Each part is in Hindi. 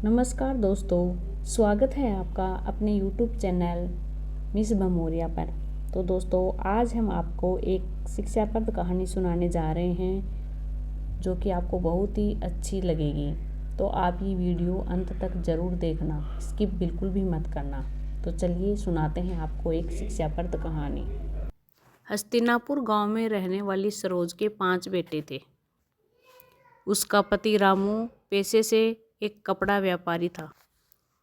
नमस्कार दोस्तों, स्वागत है आपका अपने YouTube चैनल मिस भमोरिया पर। तो दोस्तों, आज हम आपको एक शिक्षाप्रद कहानी सुनाने जा रहे हैं जो कि आपको बहुत ही अच्छी लगेगी। तो आप ये वीडियो अंत तक ज़रूर देखना, स्किप बिल्कुल भी मत करना। तो चलिए सुनाते हैं आपको एक शिक्षाप्रद कहानी। हस्तिनापुर गांव में रहने वाली सरोज के 5 बेटे थे। उसका पति रामू पेशे से एक कपड़ा व्यापारी था।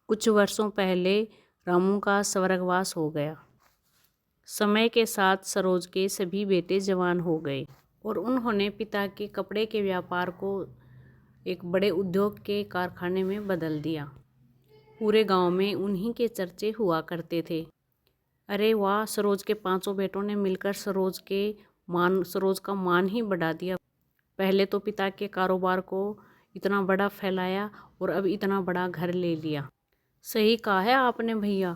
कुछ वर्षों पहले रामू का स्वर्गवास हो गया। समय के साथ सरोज के सभी बेटे जवान हो गए और उन्होंने पिता के कपड़े के व्यापार को एक बड़े उद्योग के कारखाने में बदल दिया। पूरे गांव में उन्हीं के चर्चे हुआ करते थे। अरे वाह, सरोज के 5 बेटों ने मिलकर सरोज का मान ही बढ़ा दिया। पहले तो पिता के कारोबार को इतना बड़ा फैलाया और अब इतना बड़ा घर ले लिया। सही कहा है आपने भैया।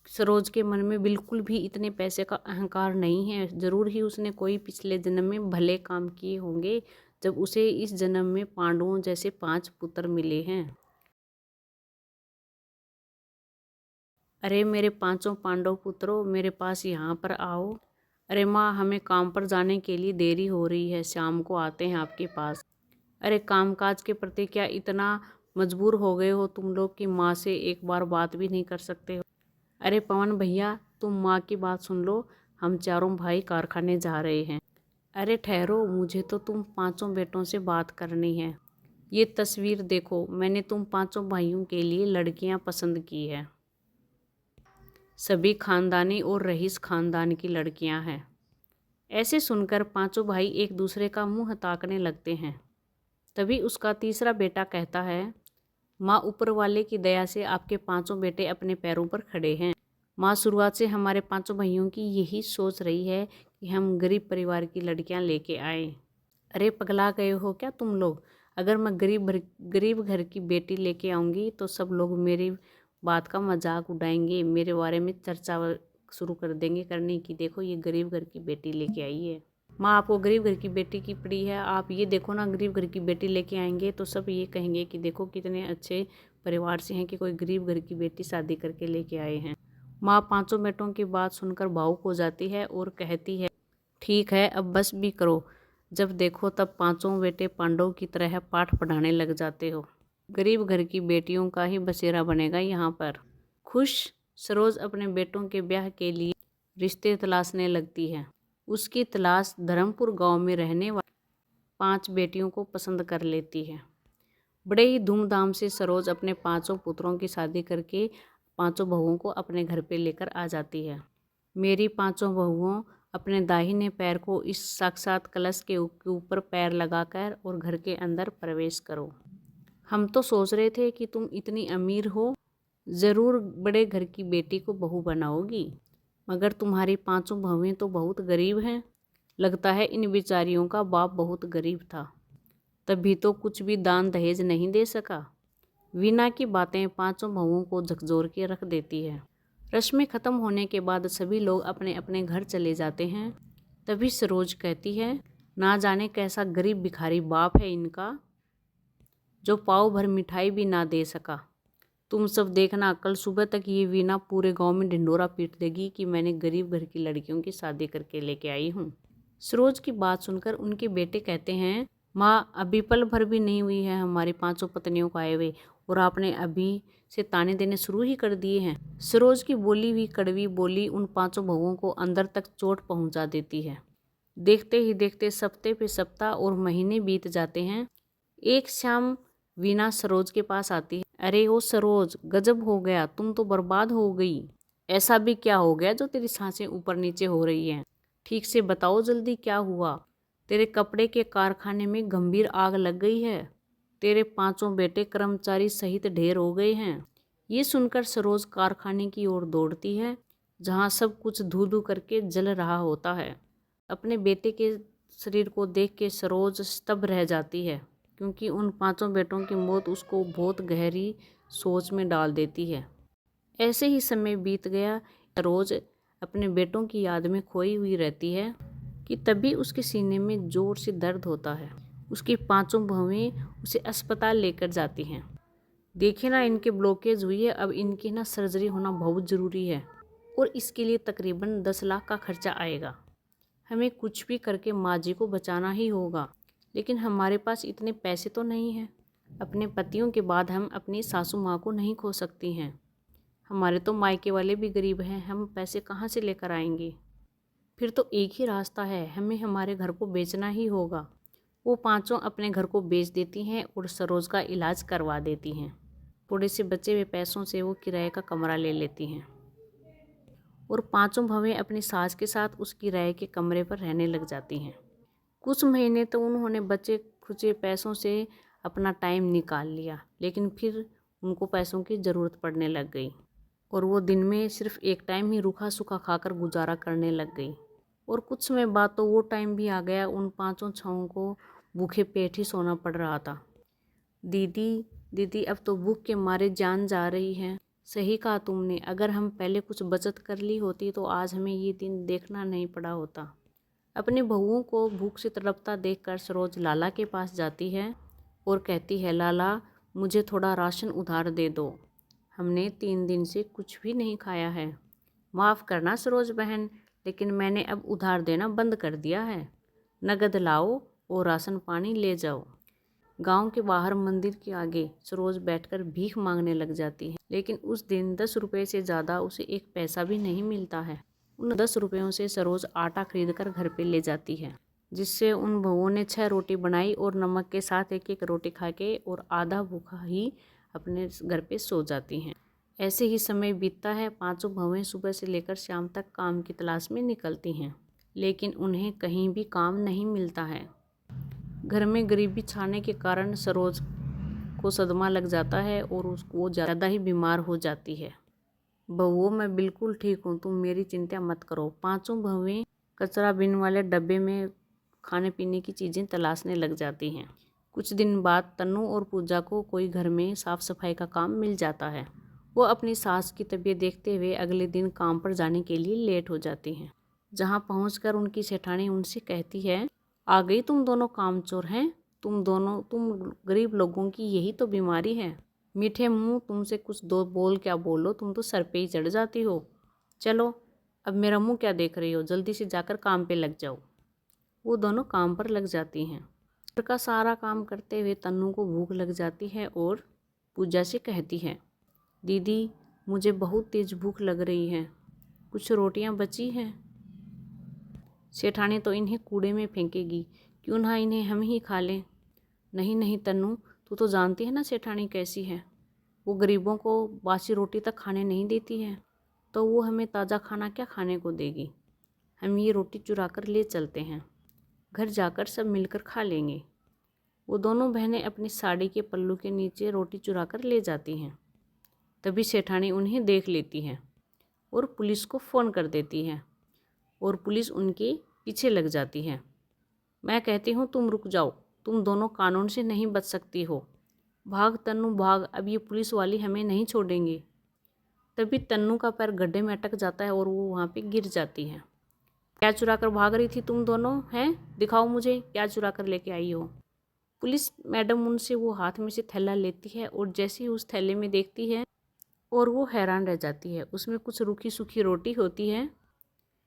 सरोज के मन में बिल्कुल भी इतने पैसे का अहंकार नहीं है। जरूर ही उसने कोई पिछले जन्म में भले काम किए होंगे जब उसे इस जन्म में पांडवों जैसे 5 पुत्र मिले हैं। अरे मेरे 5 पांडव पुत्रों, मेरे पास यहाँ पर आओ। अरे माँ, हमें काम पर जाने के लिए देरी हो रही है, शाम को आते हैं आपके पास। अरे कामकाज के प्रति क्या इतना मजबूर हो गए हो तुम लोग कि माँ से एक बार बात भी नहीं कर सकते हो। अरे पवन भैया, तुम माँ की बात सुन लो, हम चारों भाई कारखाने जा रहे हैं। अरे ठहरो, मुझे तो तुम 5 बेटों से बात करनी है। ये तस्वीर देखो, मैंने तुम 5 भाइयों के लिए लड़कियां पसंद की है। सभी खानदानी और रईस खानदान की लड़कियां हैं। ऐसे सुनकर 5 भाई एक दूसरे का मुंह ताकने लगते हैं। तभी उसका तीसरा बेटा कहता है, माँ, ऊपर वाले की दया से आपके 5 बेटे अपने पैरों पर खड़े हैं। माँ, शुरुआत से हमारे 5 भाइयों की यही सोच रही है कि हम गरीब परिवार की लड़कियां लेके आए। अरे पगला गए हो क्या तुम लोग? अगर मैं गरीब घर की बेटी लेके आऊँगी तो सब लोग मेरी बात का मजाक उड़ाएंगे, मेरे बारे में चर्चा शुरू कर देंगे करने की। देखो, ये गरीब घर की बेटी लेके आई है। माँ, आपको गरीब घर की बेटी की पड़ी है। आप ये देखो ना, गरीब घर की बेटी लेके आएंगे तो सब ये कहेंगे कि देखो कितने अच्छे परिवार से हैं कि कोई गरीब घर की बेटी शादी करके लेके आए हैं। माँ 5 बेटों की बात सुनकर भावुक हो जाती है और कहती है, ठीक है, अब बस भी करो। जब देखो तब 5 बेटे पांडव की तरह पाठ पढ़ाने लग जाते हो। गरीब घर की बेटियों का ही बसेरा बनेगा यहाँ पर। खुश सरोज अपने बेटों के ब्याह के लिए रिश्ते तलाशने लगती है। उसकी तलाश धर्मपुर गांव में रहने वाली 5 बेटियों को पसंद कर लेती है। बड़े ही धूमधाम से सरोज अपने 5 पुत्रों की शादी करके 5 बहुओं को अपने घर पे लेकर आ जाती है। मेरी 5 बहुओं, अपने दाहिने पैर को इस साक्षात कलश के ऊपर पैर लगाकर और घर के अंदर प्रवेश करो। हम तो सोच रहे थे कि तुम इतनी अमीर हो, ज़रूर बड़े घर की बेटी को बहू बनाओगी, मगर तुम्हारी 5 बहुएं तो बहुत गरीब हैं। लगता है इन बेचारियों का बाप बहुत गरीब था, तभी तो कुछ भी दान दहेज नहीं दे सका। वीना की बातें 5 बहुओं को झकझोर के रख देती है। रस्में खत्म होने के बाद सभी लोग अपने अपने घर चले जाते हैं। तभी सरोज कहती है, ना जाने कैसा गरीब भिखारी बाप है इनका, जो पाव भर मिठाई भी ना दे सका। तुम सब देखना, कल सुबह तक ये वीना पूरे गांव में ढिंढोरा पीट देगी कि मैंने गरीब घर की लड़कियों की शादी करके लेके आई हूँ। सरोज की बात सुनकर उनके बेटे कहते हैं, माँ, अभी पल भर भी नहीं हुई है हमारी 5 पत्नियों को आए हुए और आपने अभी से ताने देने शुरू ही कर दिए हैं। सरोज की बोली हुई कड़वी बोली उन 5 बहुओं को अंदर तक चोट पहुंचा देती है। देखते ही देखते सप्ताह पे सप्ताह और महीने बीत जाते हैं। एक शाम वीना सरोज के पास आती है। अरे ओ सरोज, गजब हो गया, तुम तो बर्बाद हो गई। ऐसा भी क्या हो गया जो तेरी सांसें ऊपर नीचे हो रही हैं? ठीक से बताओ जल्दी, क्या हुआ? तेरे कपड़े के कारखाने में गंभीर आग लग गई है। तेरे 5 बेटे कर्मचारी सहित ढेर हो गए हैं। ये सुनकर सरोज कारखाने की ओर दौड़ती है, जहाँ सब कुछ धू धू करके जल रहा होता है। अपने बेटे के शरीर को देख के सरोज स्तब्ध रह जाती है, क्योंकि उन 5 बेटों की मौत उसको बहुत गहरी सोच में डाल देती है। ऐसे ही समय बीत गया। सरोज अपने बेटों की याद में खोई हुई रहती है कि तभी उसके सीने में जोर से दर्द होता है। उसकी 5 बहुएं उसे अस्पताल लेकर जाती हैं। देखिए ना, इनके ब्लॉकेज हुई है, अब इनकी ना सर्जरी होना बहुत ज़रूरी है और इसके लिए तकरीबन 10 लाख का खर्चा आएगा। हमें कुछ भी करके माँ जी को बचाना ही होगा, लेकिन हमारे पास इतने पैसे तो नहीं हैं। अपने पतियों के बाद हम अपनी सासू माँ को नहीं खो सकती हैं। हमारे तो मायके वाले भी गरीब हैं, हम पैसे कहाँ से लेकर आएंगे। फिर तो एक ही रास्ता है, हमें हमारे घर को बेचना ही होगा। वो पांचों अपने घर को बेच देती हैं और सरोज का इलाज करवा देती हैं। थोड़े से बचे हुए पैसों से वो किराए का कमरा ले लेती हैं और पांचों भवें अपनी सास के साथ उस किराए के कमरे पर रहने लग जाती हैं। कुछ महीने तो उन्होंने बचे खुचे पैसों से अपना टाइम निकाल लिया, लेकिन फिर उनको पैसों की ज़रूरत पड़ने लग गई और वो दिन में सिर्फ एक टाइम ही रूखा सूखा खाकर गुजारा करने लग गई। और कुछ समय बाद तो वो टाइम भी आ गया, उन पांचों छाओं को भूखे पेट ही सोना पड़ रहा था। दीदी दीदी, अब तो भूख के मारे जान जा रही है। सही कहा तुमने, अगर हम पहले कुछ बचत कर ली होती तो आज हमें ये दिन देखना नहीं पड़ा होता। अपने बहुओं को भूख से तड़पता देखकर सरोज लाला के पास जाती है और कहती है, लाला मुझे थोड़ा राशन उधार दे दो, हमने 3 दिन से कुछ भी नहीं खाया है। माफ़ करना सरोज बहन, लेकिन मैंने अब उधार देना बंद कर दिया है। नगद लाओ और राशन पानी ले जाओ। गांव के बाहर मंदिर के आगे सरोज बैठकर भीख मांगने लग जाती है, लेकिन उस दिन 10 रुपये से ज़्यादा उसे एक पैसा भी नहीं मिलता है। उन 10 रुपयों से सरोज आटा खरीद कर घर पे ले जाती है, जिससे उन बहुओं ने 6 रोटी बनाई और नमक के साथ एक एक रोटी खा के और आधा भूखा ही अपने घर पे सो जाती हैं। ऐसे ही समय बीतता है। पांचों बहुएं सुबह से लेकर शाम तक काम की तलाश में निकलती हैं, लेकिन उन्हें कहीं भी काम नहीं मिलता है। घर में गरीबी छाने के कारण सरोज को सदमा लग जाता है और वो ज़्यादा ही बीमार हो जाती है। बहुओं, मैं बिल्कुल ठीक हूँ, तुम मेरी चिंता मत करो। पांचों बहुएं कचरा बिन वाले डब्बे में खाने पीने की चीज़ें तलाशने लग जाती हैं। कुछ दिन बाद तन्नू और पूजा को कोई घर में साफ सफाई का काम मिल जाता है। वो अपनी सास की तबीयत देखते हुए अगले दिन काम पर जाने के लिए लेट हो जाती हैं। जहाँ पहुँचकर उनकी सेठानी उनसे कहती है, आ गई तुम दोनों कामचोर हैं। तुम गरीब लोगों की यही तो बीमारी है। मीठे मुंह, तुमसे कुछ दो बोल क्या बोलो, तुम तो सर पे ही चढ़ जाती हो। चलो अब मेरा मुंह क्या देख रही हो, जल्दी से जाकर काम पे लग जाओ। वो दोनों काम पर लग जाती हैं। घर का सारा काम करते हुए तन्नू को भूख लग जाती है और पूजा से कहती है, दीदी मुझे बहुत तेज भूख लग रही है, कुछ रोटियां बची हैं। सेठानी तो इन्हें कूड़े में फेंकेगी, क्यों ना इन्हें हम ही खा लें। नहीं नहीं तन्नू, तू तो जानती है ना सेठानी कैसी है, वो गरीबों को बासी रोटी तक खाने नहीं देती है, तो वो हमें ताज़ा खाना क्या खाने को देगी। हम ये रोटी चुरा कर ले चलते हैं, घर जाकर सब मिलकर खा लेंगे। वो दोनों बहनें अपनी साड़ी के पल्लू के नीचे रोटी चुरा कर ले जाती हैं। तभी सेठानी उन्हें देख लेती है और पुलिस को फ़ोन कर देती है और पुलिस उनके पीछे लग जाती है। मैं कहती हूँ तुम रुक जाओ, तुम दोनों कानून से नहीं बच सकती हो। भाग तन्नू भाग, अब ये पुलिस वाली हमें नहीं छोड़ेंगे। तभी तन्नू का पैर गड्ढे में अटक जाता है और वो वहाँ पे गिर जाती है। क्या चुरा कर भाग रही थी तुम दोनों हैं? दिखाओ मुझे क्या चुरा कर लेके आई हो। पुलिस मैडम उनसे वो हाथ में से थैला लेती है और जैसे ही उस थैले में देखती है और वो हैरान रह जाती है। उसमें कुछ रूखी सूखी रोटी होती है,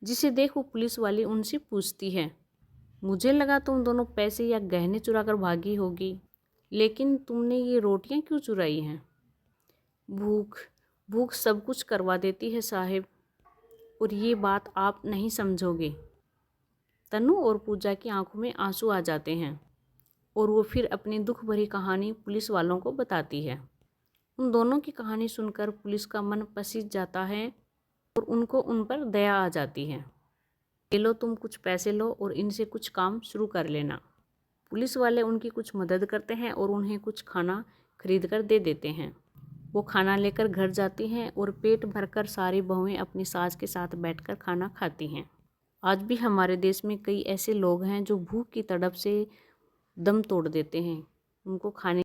जिसे देख वो पुलिस वाली उनसे पूछती है, मुझे लगा तुम दोनों पैसे या गहने चुरा कर भागी होगी, लेकिन तुमने ये रोटियां क्यों चुराई हैं? भूख भूख सब कुछ करवा देती है साहिब, और ये बात आप नहीं समझोगे। तन्नू और पूजा की आंखों में आंसू आ जाते हैं और वो फिर अपनी दुख भरी कहानी पुलिस वालों को बताती है। उन दोनों की कहानी सुनकर पुलिस का मन पसीज जाता है और उनको उन पर दया आ जाती है। ये लो, तुम कुछ पैसे लो और इनसे कुछ काम शुरू कर लेना। पुलिस वाले उनकी कुछ मदद करते हैं और उन्हें कुछ खाना खरीद कर दे देते हैं। वो खाना लेकर घर जाती हैं और पेट भरकर सारी बहुएं अपनी सास के साथ बैठकर खाना खाती हैं। आज भी हमारे देश में कई ऐसे लोग हैं जो भूख की तड़प से दम तोड़ देते हैं। उनको खाने